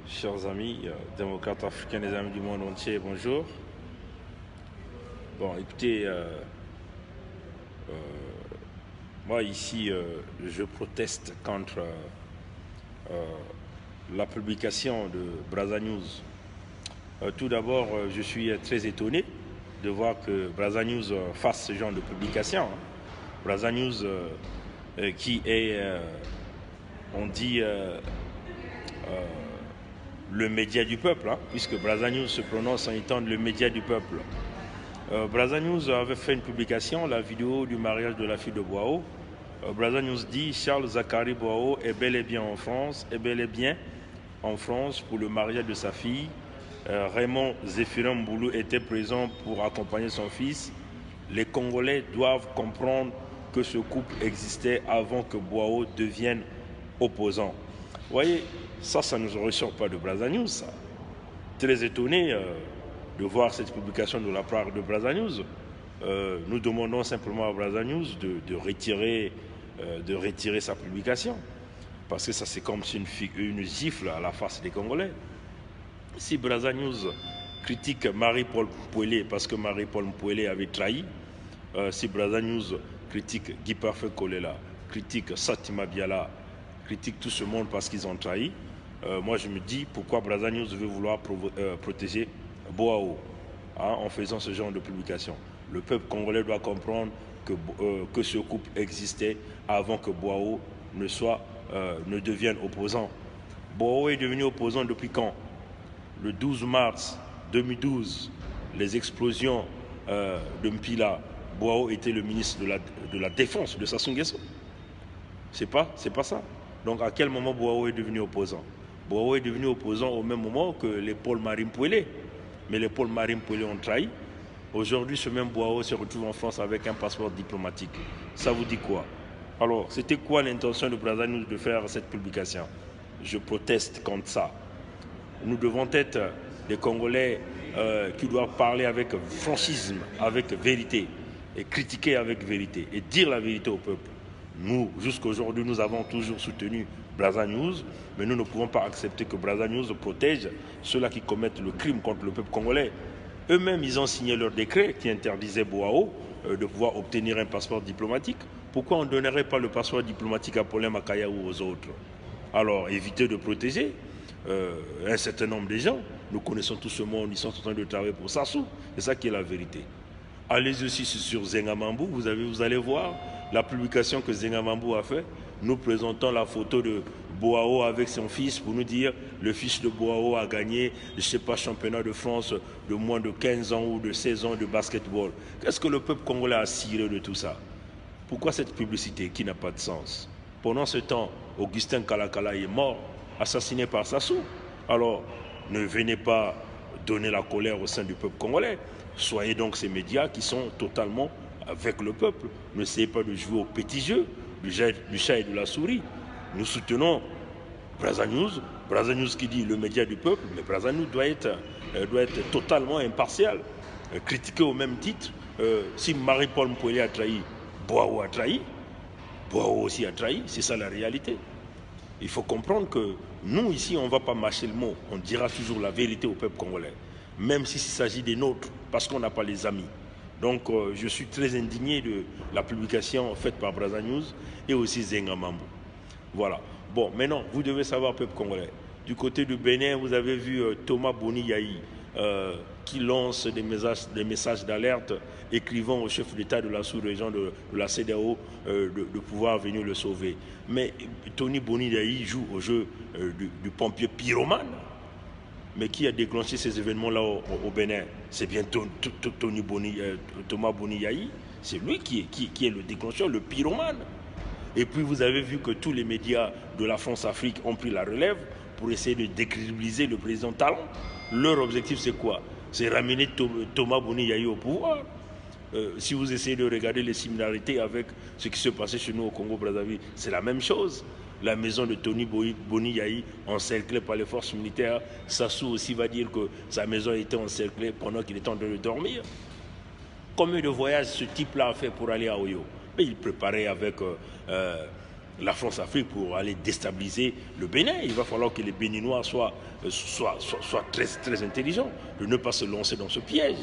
chers amis, démocrates africains, les amis du monde entier, bonjour. Bon, écoutez, moi ici, je proteste contre la publication de Brazza News. Tout d'abord, je suis très étonné de voir que Brazza News fasse ce genre de publication. Brazza News, qui est, on dit, le média du peuple, puisque Brazza News se prononce en étant le média du peuple. Brazza News avait fait une publication, la vidéo du mariage de la fille de Boao. Brazza News dit Charles Zachary Boao est bel et bien en France, pour le mariage de sa fille. Raymond Zéphirin Mboulou était présent pour accompagner son fils. Les Congolais doivent comprendre que ce couple existait avant que Boao devienne opposant. Vous voyez, ça ne nous ressort pas de Brazza News, ça. Très étonné de voir cette publication de la part de Brazza News. Nous demandons simplement à Brazza News de retirer sa publication. Parce que ça, c'est comme une gifle à la face des Congolais. Si Brazza News critique Marie-Paul Mpouélé parce que Marie-Paul Mpouélé avait trahi, si Brazza News critique Guy Parfait Kolela, critique Satima Biala, critique tout ce monde parce qu'ils ont trahi, moi je me dis pourquoi Brazza News veut vouloir protéger Boao en faisant ce genre de publication. Le peuple congolais doit comprendre que ce couple existait avant que Boao ne devienne opposant. Boao est devenu opposant depuis quand? Le 12 mars 2012, les explosions de Mpila, Boao était le ministre de la Défense de Sassou Nguesso. C'est pas ça. Donc à quel moment Boao est devenu opposant? Boao est devenu opposant au même moment que les Paul Marie Mpouélé. Mais les Paul Marie Mpouélé ont trahi. Aujourd'hui, ce même Boao se retrouve en France avec un passeport diplomatique. Ça vous dit quoi? Alors, c'était quoi l'intention de Brazza News de faire cette publication? Je proteste contre ça. Nous devons être des Congolais qui doivent parler avec francisme, avec vérité, et critiquer avec vérité, et dire la vérité au peuple. Nous, jusqu'à aujourd'hui, nous avons toujours soutenu Brazza News, mais nous ne pouvons pas accepter que Brazza News protège ceux-là qui commettent le crime contre le peuple congolais. Eux-mêmes, ils ont signé leur décret qui interdisait Boao de pouvoir obtenir un passeport diplomatique. Pourquoi on ne donnerait pas le passeport diplomatique à Paulin Makaya ou aux autres? Alors, évitez de protéger un certain nombre de gens. Nous connaissons tout ce monde, ils sont en train de travailler pour Sassou. C'est ça qui est la vérité. Allez aussi sur Zengamambou, vous allez voir la publication que Zengamambou a fait. Nous présentons la photo de Boao avec son fils pour nous dire le fils de Boao a gagné, je ne sais pas, championnat de France de moins de 15 ans ou de 16 ans de basketball. Qu'est-ce que le peuple congolais a ciré de tout ça? Pourquoi cette publicité qui n'a pas de sens? Pendant ce temps, Augustin Kalakala est mort, assassiné par Sassou. Alors, ne venez pas donner la colère au sein du peuple congolais. Soyez donc ces médias qui sont totalement avec le peuple. N'essayez pas de jouer au petit jeu du chat et de la souris. Nous soutenons Brazza News qui dit le média du peuple, mais Brazza News doit être totalement impartial. Critiquer au même titre, si Marie-Paul Mpouélé a trahi, Boao a trahi, Boao aussi a trahi, c'est ça la réalité. Il faut comprendre que nous, ici, on ne va pas mâcher le mot. On dira toujours la vérité au peuple congolais, même s'il s'agit des nôtres, parce qu'on n'a pas les amis. Donc, je suis très indigné de la publication faite par Brazza News et aussi Zengamambou. Voilà. Bon, maintenant, vous devez savoir, peuple congolais, du côté du Bénin, vous avez vu Thomas Boni Yahi qui lance des messages d'alerte écrivant au chef d'État de la sous-région de la CEDEAO de pouvoir venir le sauver. Mais Tony Boni Yahi joue au jeu du pompier pyromane. Mais qui a déclenché ces événements-là au Bénin? C'est bien Thomas Boni Yahi. C'est lui qui est le déclencheur, le pyromane. Et puis vous avez vu que tous les médias de la France-Afrique ont pris la relève pour essayer de décrédibiliser le président Talon. Leur objectif, c'est quoi? C'est ramener Thomas Boni Yahi au pouvoir. Si vous essayez de regarder les similarités avec ce qui se passait chez nous au Congo-Brazzaville, c'est la même chose. La maison de Tony Boni Yahi encerclée par les forces militaires. Sassou aussi va dire que sa maison était encerclée pendant qu'il était en train de dormir. Combien de voyages ce type-là a fait pour aller à Oyo? Mais il préparait avec la France-Afrique pour aller déstabiliser le Bénin. Il va falloir que les Béninois soient très, très intelligents, de ne pas se lancer dans ce piège.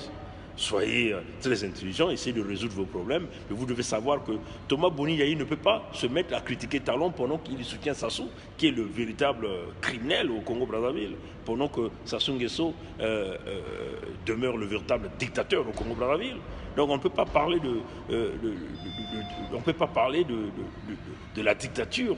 Soyez très intelligents, essayez de résoudre vos problèmes. Mais vous devez savoir que Thomas Boni Yayi ne peut pas se mettre à critiquer Talon pendant qu'il soutient Sassou, qui est le véritable criminel au Congo-Brazzaville, pendant que Sassou Nguesso demeure le véritable dictateur au Congo-Brazzaville. Donc on ne peut pas parler de la dictature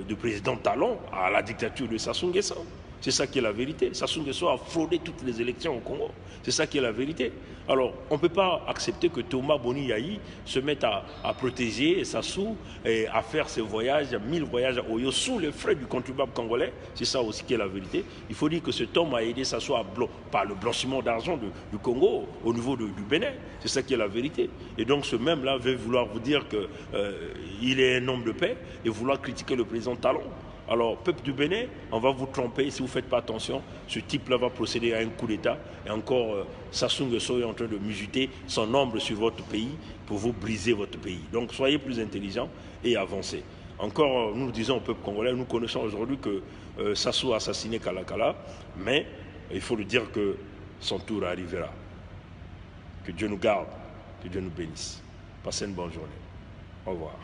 du président Talon à la dictature de Sassou Nguesso. C'est ça qui est la vérité. Sassou Nguesso a fraudé toutes les élections au Congo. C'est ça qui est la vérité. Alors, on ne peut pas accepter que Thomas Boni Yayi se mette à protéger Sassou et à faire ses voyages, 1000 voyages à Oyo, sous les frais du contribuable congolais. C'est ça aussi qui est la vérité. Il faut dire que cet homme a aidé Sassou par le blanchiment d'argent du Congo au niveau du Bénin. C'est ça qui est la vérité. Et donc, ce même-là veut vouloir vous dire qu'il est un homme de paix et vouloir critiquer le président Talon. Alors, peuple du Bénin, on va vous tromper si vous ne faites pas attention. Ce type-là va procéder à un coup d'État. Et encore, Sassou Nguesso est en train de museter son ombre sur votre pays pour vous briser votre pays. Donc, soyez plus intelligents et avancez. Encore, nous disons au peuple congolais, nous connaissons aujourd'hui que Sassou a assassiné Kalakala, mais il faut le dire que son tour arrivera. Que Dieu nous garde, que Dieu nous bénisse. Passez une bonne journée. Au revoir.